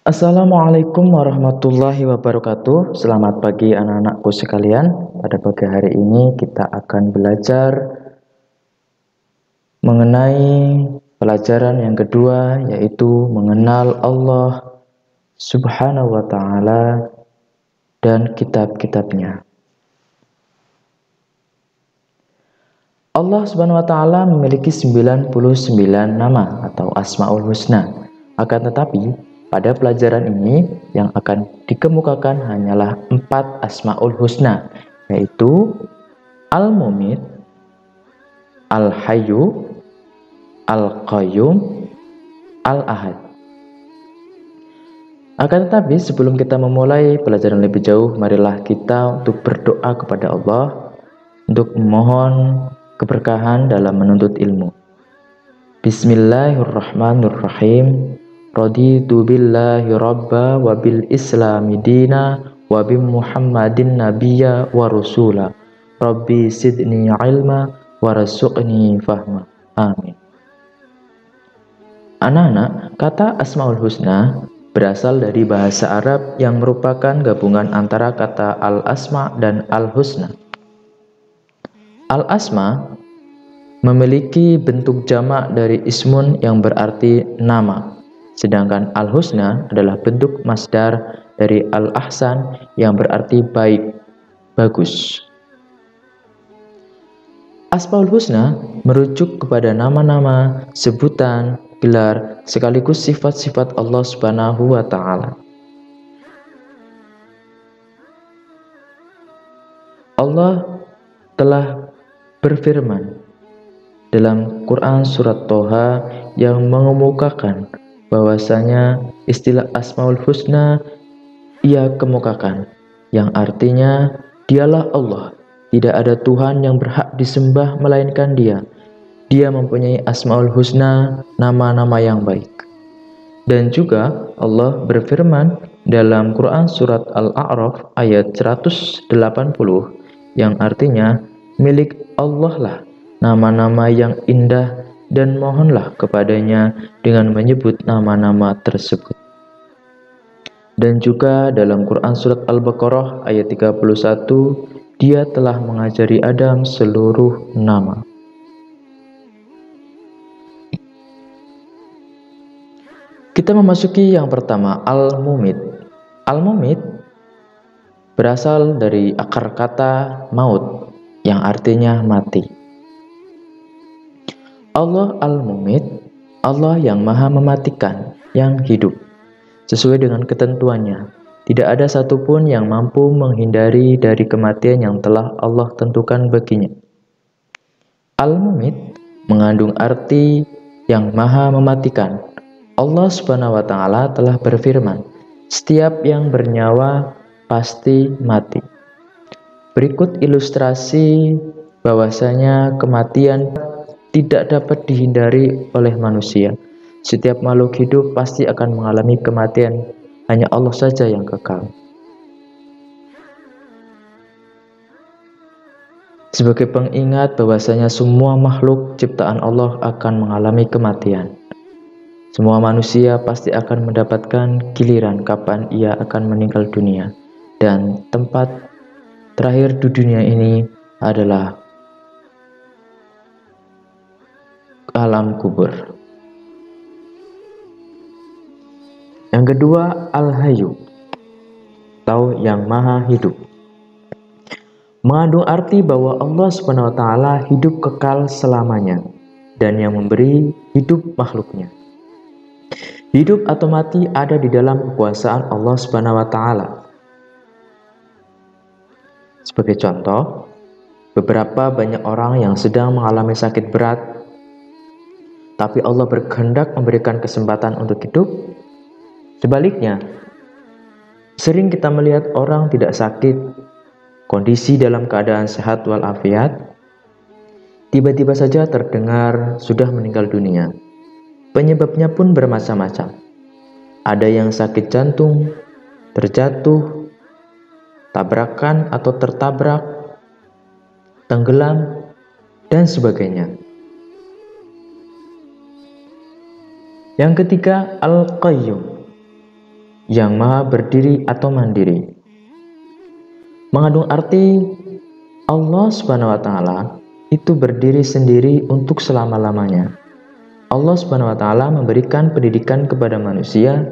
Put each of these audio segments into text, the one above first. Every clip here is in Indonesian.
Assalamualaikum warahmatullahi wabarakatuh. Selamat pagi anak-anakku sekalian. Pada pagi hari ini kita akan belajar mengenai pelajaran yang kedua, yaitu mengenal Allah Subhanahu wa ta'ala dan kitab-kitabnya. Allah Subhanahu wa ta'ala memiliki 99 nama atau Asmaul Husna. Akan tetapi pada pelajaran ini yang akan dikemukakan hanyalah 4 Asmaul Husna, yaitu Al-Mumit, Al-Hayyu, Al-Qayyum, Al-Ahad. Akan tetapi sebelum kita memulai pelajaran lebih jauh, marilah kita untuk berdoa kepada Allah untuk memohon keberkahan dalam menuntut ilmu. Bismillahirrahmanirrahim. Raditu billahi rabba wa bil islami dina wa bi muhammadin nabiyya wa rasula. Rabbi sidni ilma wa rasuqni fahma. Amin. Anak-anak, kata Asmaul Husna berasal dari bahasa Arab yang merupakan gabungan antara kata al-asma dan al-husna. Al-asma memiliki bentuk jamak dari ismun yang berarti nama. Sedangkan al-husna adalah bentuk masdar dari al-ahsan yang berarti baik, bagus. Asmaul Husna merujuk kepada nama-nama, sebutan, gelar, sekaligus sifat-sifat Allah Subhanahu wa ta'ala. Allah telah berfirman dalam Quran surat Toha yang mengemukakan bahwasanya istilah Asmaul Husna ia kemukakan, yang artinya dialah Allah, tidak ada Tuhan yang berhak disembah melainkan Dia. Dia mempunyai Asmaul Husna, nama-nama yang baik. Dan juga Allah berfirman dalam Quran surat Al-A'raf ayat 180 yang artinya milik Allah lah nama-nama yang indah dan mohonlah kepadanya dengan menyebut nama-nama tersebut. Dan juga dalam Quran surat Al-Baqarah ayat 31, Dia telah mengajari Adam seluruh nama. Kita memasuki yang pertama, Al-Mumit. Al-Mumit berasal dari akar kata maut yang artinya mati. Allah Al-Mumit, Allah yang maha mematikan, yang hidup. Sesuai dengan ketentuannya, tidak ada satupun yang mampu menghindari dari kematian yang telah Allah tentukan baginya. Al-Mumit mengandung arti yang maha mematikan. Allah Subhanahu wa ta'ala telah berfirman, setiap yang bernyawa pasti mati. Berikut ilustrasi bahwasanya kematian tidak dapat dihindari oleh manusia. Setiap makhluk hidup pasti akan mengalami kematian, hanya Allah saja yang kekal. Sebagai pengingat bahwasanya semua makhluk ciptaan Allah akan mengalami kematian. Semua manusia pasti akan mendapatkan giliran kapan ia akan meninggal dunia. Dan tempat terakhir di dunia ini adalah alam kubur. Yang kedua, Al-Hayyu, atau yang maha hidup. Mengandung arti bahwa Allah Subhanahu wa ta'ala hidup kekal selamanya dan yang memberi hidup makhluknya. Hidup atau mati ada di dalam kekuasaan Allah Subhanahu wa ta'ala. Sebagai contoh, beberapa banyak orang yang sedang mengalami sakit berat, tapi Allah berkehendak memberikan kesempatan untuk hidup. Sebaliknya, sering kita melihat orang tidak sakit, kondisi dalam keadaan sehat walafiat, tiba-tiba saja terdengar sudah meninggal dunia. Penyebabnya pun bermacam-macam. Ada yang sakit jantung, terjatuh, tabrakan atau tertabrak, tenggelam, dan sebagainya. Yang ketiga, Al-Qayyum, yang maha berdiri atau mandiri. Mengandung arti Allah Subhanahu wa Ta'ala itu berdiri sendiri untuk selama-lamanya. Allah Subhanahu wa Ta'ala memberikan pendidikan kepada manusia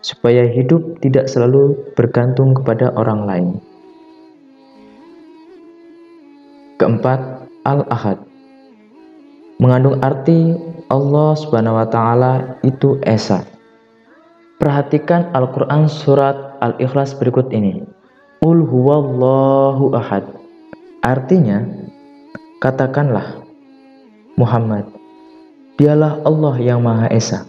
supaya hidup tidak selalu bergantung kepada orang lain. Keempat, Al-Ahad, mengandung arti Allah Subhanahu wa Ta'ala itu Esa. Perhatikan Al-Quran surat Al-Ikhlas berikut ini. Qul huwallahu ahad. Artinya, katakanlah Muhammad, dialah Allah yang Maha Esa.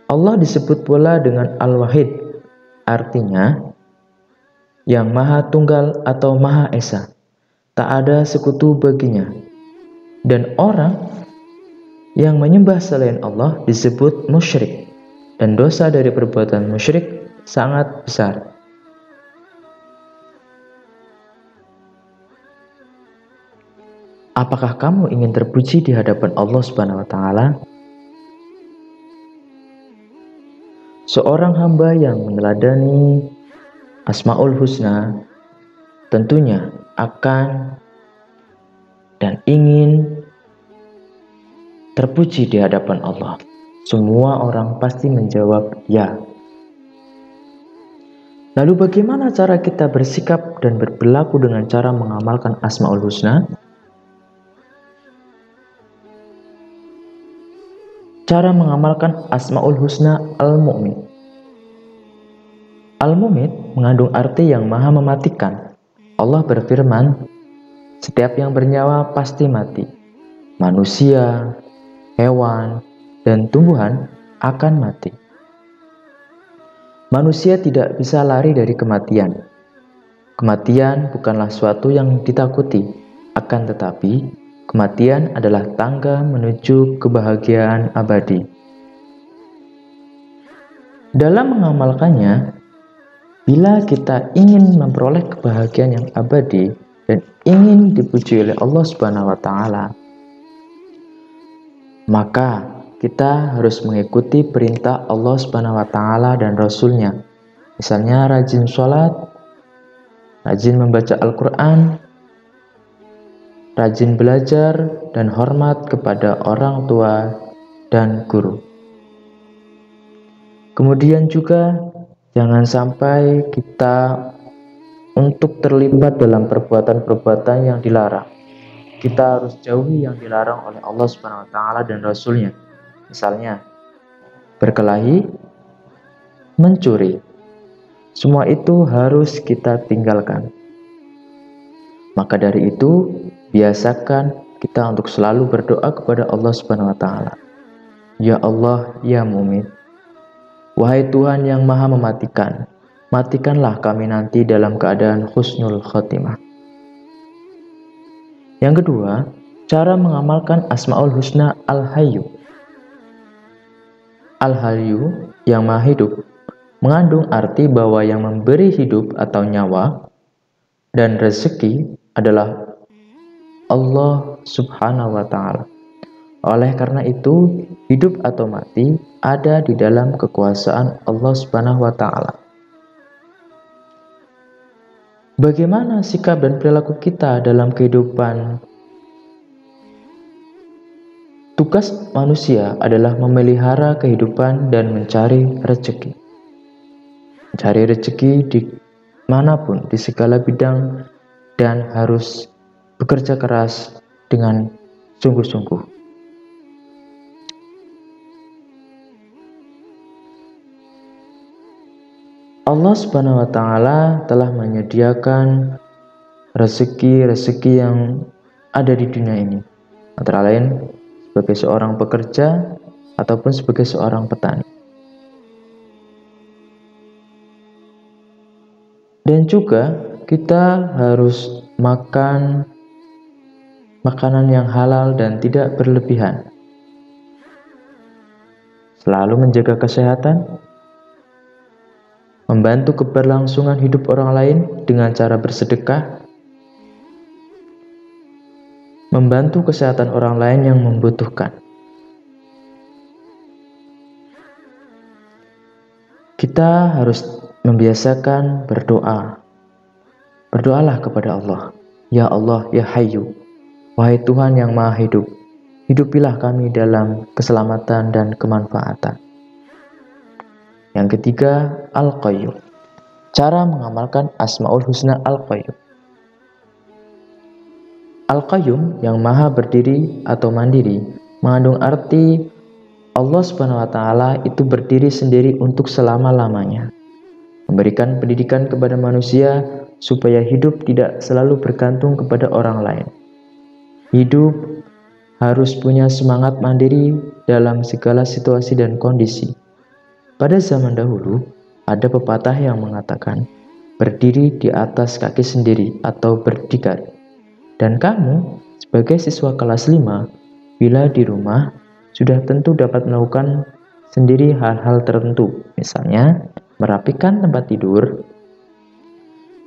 Allah disebut pula dengan Al-Wahid, artinya yang Maha Tunggal atau Maha Esa. Tak ada sekutu baginya. Dan orang yang menyembah selain Allah disebut musyrik, dan dosa dari perbuatan musyrik sangat besar. Apakah kamu ingin terpuji di hadapan Allah Subhanahu wa Ta'ala? Seorang hamba yang meneladani Asmaul Husna tentunya akan dan ingin terpuji di hadapan Allah. Semua orang pasti menjawab ya. Lalu bagaimana cara kita bersikap dan berperilaku dengan cara mengamalkan Asmaul Husna? Cara mengamalkan Asmaul Husna Al-Mu'min. Al-Mu'min mengandung arti yang maha mematikan. Allah berfirman, setiap yang bernyawa pasti mati. Manusia, hewan, dan tumbuhan akan mati. Manusia tidak bisa lari dari kematian. Kematian bukanlah suatu yang ditakuti, akan tetapi kematian adalah tangga menuju kebahagiaan abadi. Dalam mengamalkannya, bila kita ingin memperoleh kebahagiaan yang abadi dan ingin dipuji oleh Allah Subhanahu wa Ta'ala, maka kita harus mengikuti perintah Allah Subhanahu wa Ta'ala dan Rasul-Nya. Misalnya rajin sholat, rajin membaca Al-Quran, rajin belajar, dan hormat kepada orang tua dan guru. Kemudian juga jangan sampai kita untuk terlibat dalam perbuatan-perbuatan yang dilarang. Kita harus jauhi yang dilarang oleh Allah Subhanahu wa Ta'ala dan Rasul-Nya. Misalnya, berkelahi, mencuri. Semua itu harus kita tinggalkan. Maka dari itu, biasakan kita untuk selalu berdoa kepada Allah Subhanahu wa Ta'ala. Ya Allah, ya Mu'min. Wahai Tuhan yang maha mematikan, matikanlah kami nanti dalam keadaan husnul khotimah. Yang kedua, cara mengamalkan Asmaul Husna Al-Hayyu. Al-Hayyu yang maha hidup mengandung arti bahwa yang memberi hidup atau nyawa dan rezeki adalah Allah Subhanahu wa Ta'ala. Oleh karena itu, hidup atau mati ada di dalam kekuasaan Allah Subhanahu wa Ta'ala. Bagaimana sikap dan perilaku kita dalam kehidupan? Tugas manusia adalah memelihara kehidupan dan mencari rezeki. Mencari rezeki di manapun, di segala bidang, dan harus bekerja keras dengan sungguh-sungguh. Allah Subhanahu wa Ta'ala telah menyediakan rezeki-rezeki yang ada di dunia ini, antara lain sebagai seorang pekerja ataupun sebagai seorang petani. Dan juga kita harus makan makanan yang halal dan tidak berlebihan. Selalu menjaga kesehatan, membantu keberlangsungan hidup orang lain dengan cara bersedekah, membantu kesehatan orang lain yang membutuhkan. Kita harus membiasakan berdoa. Berdoalah kepada Allah. Ya Allah, ya Hayyu, wahai Tuhan yang Maha Hidup, hidupilah kami dalam keselamatan dan kemanfaatan. Yang ketiga, Al-Qayyum. Cara mengamalkan Asmaul Husna Al-Qayyum. Al-Qayyum yang maha berdiri atau mandiri mengandung arti Allah Subhanahu wa taala itu berdiri sendiri untuk selama-lamanya. Memberikan pendidikan kepada manusia supaya hidup tidak selalu bergantung kepada orang lain. Hidup harus punya semangat mandiri dalam segala situasi dan kondisi. Pada zaman dahulu, ada pepatah yang mengatakan, berdiri di atas kaki sendiri atau berdikari. Dan kamu, sebagai siswa kelas 5, bila di rumah, sudah tentu dapat melakukan sendiri hal-hal tertentu. Misalnya, merapikan tempat tidur,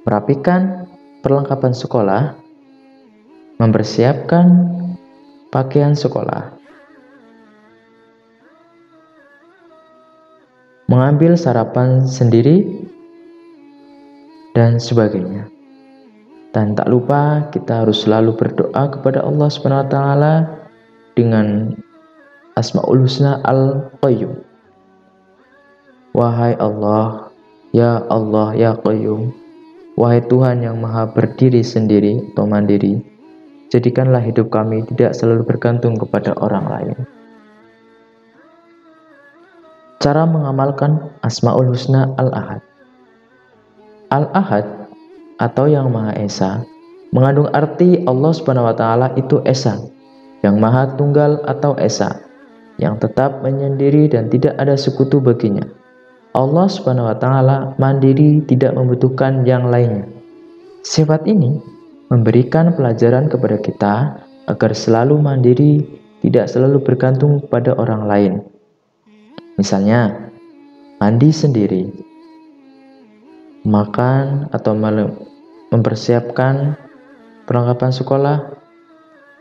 merapikan perlengkapan sekolah, mempersiapkan pakaian sekolah, mengambil sarapan sendiri, dan sebagainya. Dan tak lupa kita harus selalu berdoa kepada Allah Subhanahu wa taala dengan Asmaul Husna Al-Qayyum. Wahai Allah, ya Qayyum, wahai Tuhan yang maha berdiri sendiri atau mandiri, jadikanlah hidup kami tidak selalu bergantung kepada orang lain. Cara mengamalkan Asmaul Husna Al-Ahad. Al-Ahad atau yang Maha Esa mengandung arti Allah Subhanahu wa taala itu Esa, yang Maha Tunggal atau Esa, yang tetap menyendiri dan tidak ada sekutu baginya. Allah Subhanahu wa taala mandiri, tidak membutuhkan yang lainnya. Sifat ini memberikan pelajaran kepada kita agar selalu mandiri, tidak selalu bergantung pada orang lain. Misalnya, mandi sendiri, makan atau mempersiapkan perlengkapan sekolah,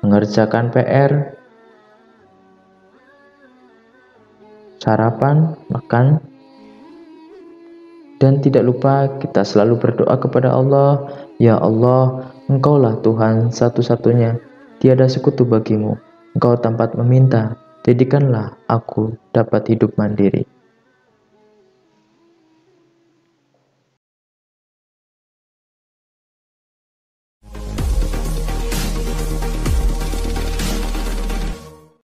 mengerjakan PR, sarapan, makan, dan tidak lupa kita selalu berdoa kepada Allah, ya Allah, Engkaulah Tuhan satu-satunya, tiada sekutu bagimu, Engkau tempat meminta, jadikanlah aku dapat hidup mandiri.